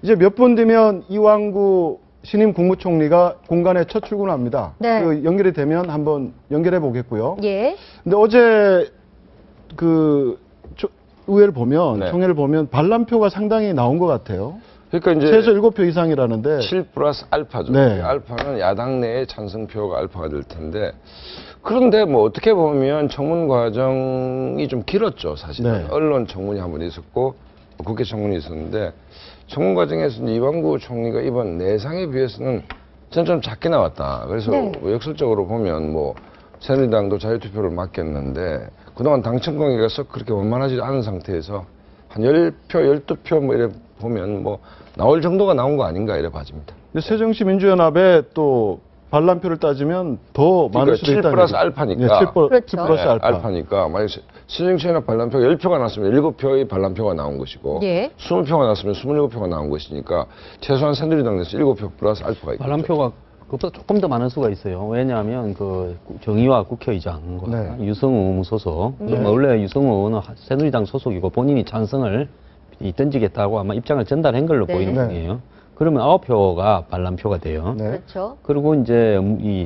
이제 몇 분 뒤면 이완구 신임 국무총리가 공간에 첫 출근합니다. 네. 그 연결이 되면 한번 연결해 보겠고요. 예. 근데 어제 그 의회를 보면 네. 총회를 보면 반란표가 상당히 나온 것 같아요. 그러니까 이제 최소 7표 이상이라는데 7 플러스 알파죠. 네. 알파는 야당 내의 찬성표가 알파가 될 텐데 그런데 뭐 어떻게 보면 청문 과정이 좀 길었죠, 사실은. 네. 언론 청문이 한 번 있었고 국회 청문이 있었는데 청문 과정에서 이완구 총리가 이번 내상에 비해서는 저는 좀 작게 나왔다. 그래서 네. 역설적으로 보면 뭐 새누리당도 자유투표를 맡겼는데 그동안 당청 관계가 썩 그렇게 원만하지 않은 상태에서 한 10표, 12표 뭐 이래 보면 뭐 나올 정도가 나온 거 아닌가 이래 봐집니다. 근데 새정치민주연합에 또 반란표를 따지면 더 많을 수도 7 있다. 플러스 알파니까. 7 그렇죠. 플러스 알파. 알파니까 만약 새정치연합 반란표가 10표가 났으면 7표의 반란표가 나온 것이고 예. 20표가 났으면 27표가 나온 것이니까 최소한 새누리당에서 7표 플러스 알파가 있겠죠. 반란표가 그것보다 조금 더 많을 수가 있어요. 왜냐하면 그 정의화 국회의장과 네. 유성우 의원 소속, 네. 원래 유성우 의원은 새누리당 소속이고 본인이 찬성을 던지겠다고 아마 입장을 전달한 걸로 네. 보이는 네. 중이에요. 그러면 9표가 반란표가 돼요. 네. 그렇죠. 그리고 이제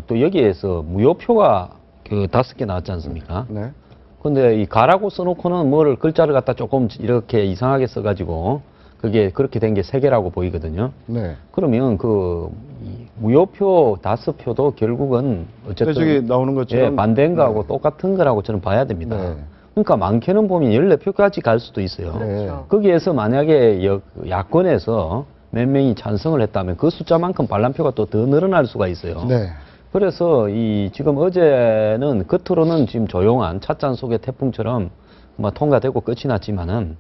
또 여기에서 무효표가 그 5개 나왔지 않습니까? 네. 근데 이 가라고 써놓고는 뭐를 글자를 갖다 조금 이렇게 이상하게 써가지고 그게 그렇게 된 게 3개라고 보이거든요. 네. 그러면 이 무효표 5표도 결국은 근데 어쨌든 저기 나오는 것처럼 예, 반대인 거하고 똑같은 거라고 저는 봐야 됩니다. 네. 그러니까 많게는 보면 14표까지 갈 수도 있어요. 네. 그렇죠. 거기에서 만약에 야권에서 몇 명이 찬성을 했다면 그 숫자만큼 반란표가 또 더 늘어날 수가 있어요. 네. 그래서 지금 어제는 겉으로는 지금 조용한 찻잔 속의 태풍처럼 뭐 통과되고 끝이 났지만은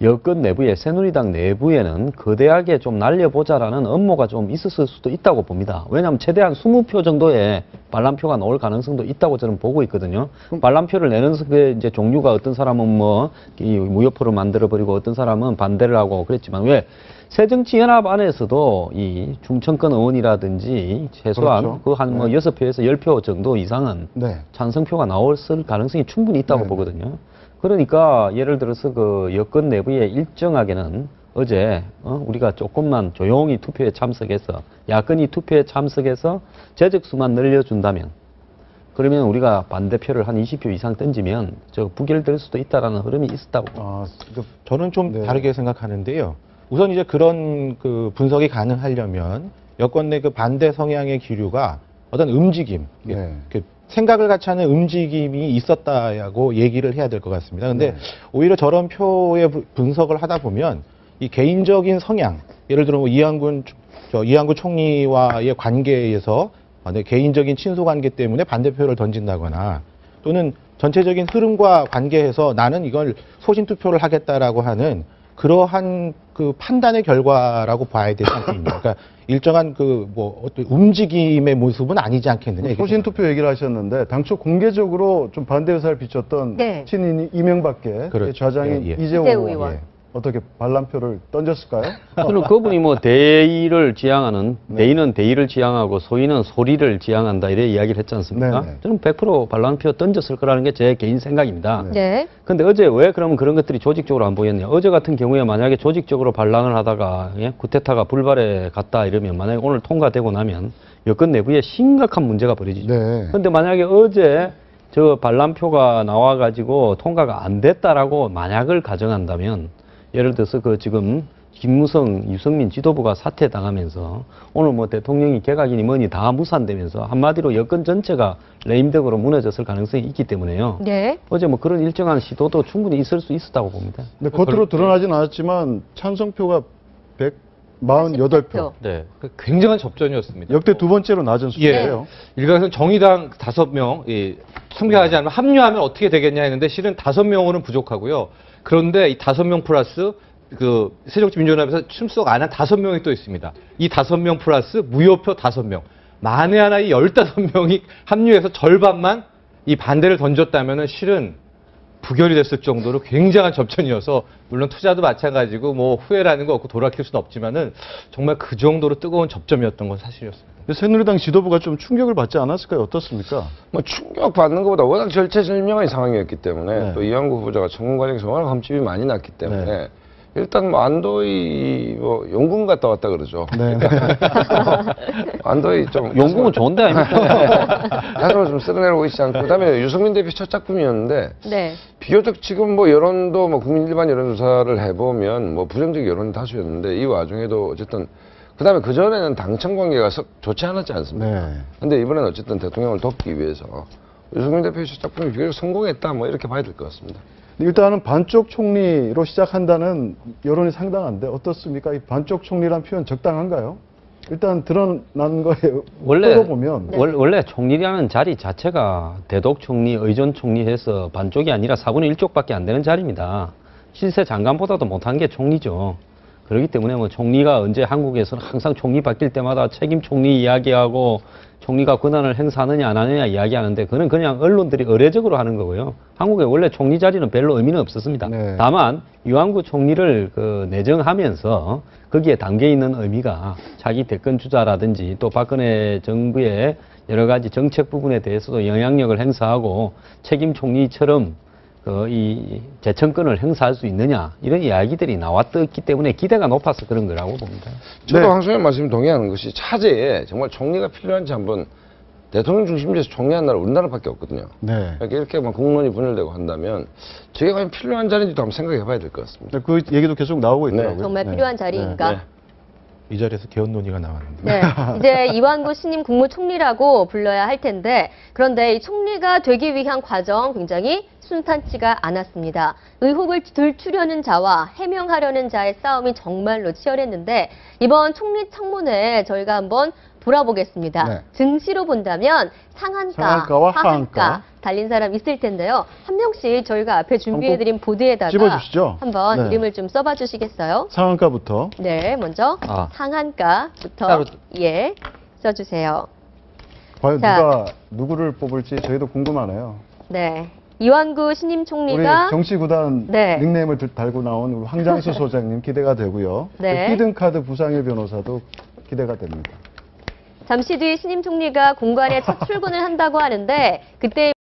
여권 내부에 새누리당 내부에는 거대하게 좀 날려보자라는 음모가 좀 있었을 수도 있다고 봅니다. 왜냐하면 최대한 20표 정도의 반란표가 나올 가능성도 있다고 저는 보고 있거든요. 반란표를 내는 그 이제 종류가 어떤 사람은 뭐 이 무효표를 만들어버리고 어떤 사람은 반대를 하고 그랬지만 왜 새정치연합 안에서도 이 중천권 의원이라든지 최소한 그렇죠. 그 한 뭐 네. 6표에서 10표 정도 이상은 네. 찬성표가 나올 가능성이 충분히 있다고 네. 보거든요. 그러니까 예를 들어서 그 여권 내부에 일정하게는 어제 우리가 조금만 조용히 투표에 참석해서 야권이 투표에 참석해서 재적수만 늘려준다면 그러면 우리가 반대표를 한 20표 이상 던지면 저 부결될 수도 있다라는 흐름이 있었다고. 저는 좀 네. 다르게 생각하는데요. 우선 이제 그런 그 분석이 가능하려면 여권 내 그 반대 성향의 기류가 어떤 움직임, 네. 그 생각을 같이 하는 움직임이 있었다고 얘기를 해야 될 것 같습니다. 근데 네. 오히려 저런 표의 분석을 하다 보면 이 개인적인 성향, 예를 들어 뭐 이완구 총리와의 관계에서 개인적인 친소 관계 때문에 반대표를 던진다거나 또는 전체적인 흐름과 관계해서 나는 이걸 소신 투표를 하겠다라고 하는 그러한 그 판단의 결과라고 봐야 되지 않겠습니까? 그러니까 일정한 그 뭐 어떤 움직임의 모습은 아니지 않겠느냐. 이렇게 소신 투표 얘기를 하셨는데 당초 공개적으로 좀 반대 의사를 비췄던 네. 친인 이명박계 그렇죠. 좌장인 예, 예. 이재호 이재호 의원 의원. 예. 어떻게 반란표를 던졌을까요? 저는 그분이 뭐 대의를 지향하는 네. 대의는 대의를 지향하고 소위는 소리를 지향한다 이래 이야기를 했지 않습니까? 네, 네. 저는 100% 반란표 던졌을 거라는 게 제 개인 생각입니다. 네. 네. 근데 어제 왜 그러면 그런 것들이 조직적으로 안 보였냐? 어제 같은 경우에 만약에 조직적으로 반란을 하다가 쿠데타가 불발에 갔다 이러면 만약에 오늘 통과되고 나면 여권 내부에 심각한 문제가 벌어지죠. 네. 근데 만약에 어제 저 반란표가 나와가지고 통과가 안 됐다라고 만약을 가정한다면 예를 들어서 그 지금 김무성, 유승민 지도부가 사퇴당하면서 오늘 뭐 대통령이 개각이니 뭐니 다 무산되면서 한마디로 여권 전체가 레임덕으로 무너졌을 가능성이 있기 때문에요. 네. 어제 뭐 그런 일정한 시도도 충분히 있을 수 있었다고 봅니다. 근데 겉으로 드러나진 않았지만 찬성표가 148표. 네, 굉장한 접전이었습니다. 역대 두 번째로 낮은 수치예요. 일각에서는 정의당 5명 참가하지 않으면 합류하면 어떻게 되겠냐 했는데 실은 5명으로는 부족하고요. 그런데 이 5명 플러스 그 새정치민주연합에서 출석 안 한 5명이 또 있습니다. 이 5명 플러스 무효표 5명. 만에 하나 이 15명이 합류해서 절반만 이 반대를 던졌다면은 실은 부결이 됐을 정도로 굉장한 접전이어서 물론 투자도 마찬가지고 뭐 후회라는 거 없고 돌아킬 수는 없지만은 정말 그 정도로 뜨거운 접점이었던 건 사실이었습니다. 새누리당 지도부가 좀 충격을 받지 않았을까요? 어떻습니까? 뭐 충격 받는 것보다 워낙 절체절명한 상황이었기 때문에 네. 또 이완구 후보자가 청문 과정에서 워낙 흠집이 많이 났기 때문에 네. 일단 뭐 안도희 뭐 용궁 갔다 왔다 그러죠. 네. 안도희 좀 용궁은 좋은데 아닙니까? 야성을 좀 쓸어내고 있지 않고 그다음에 유승민 대표 첫 작품이었는데 네. 비교적 지금 뭐 여론도 뭐 국민 일반 여론조사를 해보면 뭐 부정적 여론이 다수였는데 이 와중에도 어쨌든 그다음에 그 전에는 당청 관계가 썩 좋지 않았지 않습니까? 네. 근데 이번엔 어쨌든 대통령을 돕기 위해서 유승민 대표의 첫 작품이 비교적 성공했다 뭐 이렇게 봐야 될 것 같습니다. 일단은 반쪽 총리로 시작한다는 여론이 상당한데 어떻습니까? 이 반쪽 총리란 표현 적당한가요? 일단 드러난 거에 원래 보면 원래 총리라는 자리 자체가 대독 총리, 의전 총리 해서 반쪽이 아니라 4분의 1쪽밖에 안 되는 자리입니다. 실세 장관보다도 못한 게 총리죠. 그렇기 때문에 뭐 총리가 언제 한국에서는 항상 총리 바뀔 때마다 책임 총리 이야기하고 총리가 권한을 행사하느냐 안 하느냐 이야기하는데 그는 그냥 언론들이 의례적으로 하는 거고요. 한국에 원래 총리 자리는 별로 의미는 없었습니다. 네. 다만 이완구 총리를 내정하면서 거기에 담겨 있는 의미가 자기 대권 주자라든지 또 박근혜 정부의 여러 가지 정책 부분에 대해서도 영향력을 행사하고 책임 총리처럼 이 재청권을 행사할 수 있느냐 이런 이야기들이 나왔기 때문에 기대가 높아서 그런 거라고 봅니다. 저도 네. 황소영 말씀 동의하는 것이 차제에 정말 총리가 필요한지 한번 대통령 중심제에서 총리한 나라 우리나라밖에 없거든요. 네. 이렇게 막 국론이 분열되고 한다면 저게 과연 필요한 자리인지도 한번 생각해 봐야 될 것 같습니다. 그 얘기도 계속 나오고 있더라고요. 정말 네. 필요한 자리인가? 네. 이 자리에서 개헌 논의가 나왔는데. 네, 이제 이완구 신임 국무총리라고 불러야 할 텐데 그런데 이 총리가 되기 위한 과정 굉장히 순탄치가 않았습니다. 의혹을 들추려는 자와 해명하려는 자의 싸움이 정말로 치열했는데 이번 총리 청문회 저희가 한번 돌아보겠습니다. 네. 증시로 본다면 상한가와 하한가. 달린 사람 있을 텐데요. 한 명씩 저희가 앞에 준비해드린 보드에다가 찝어주시죠. 한번 네. 이름을 좀 써봐 주시겠어요? 상한가부터. 네, 먼저 아. 상한가부터 따로. 예 써주세요. 과연 자. 누구를 뽑을지 저희도 궁금하네요. 네, 이완구 신임 우리 총리가 정치구단 네. 닉네임을 달고 나온 우리 황장수 소장님 기대가 되고요. 네. 히든카드 부상일 변호사도 기대가 됩니다. 잠시 뒤 신임 총리가 공관에 첫 출근을 한다고 하는데 그때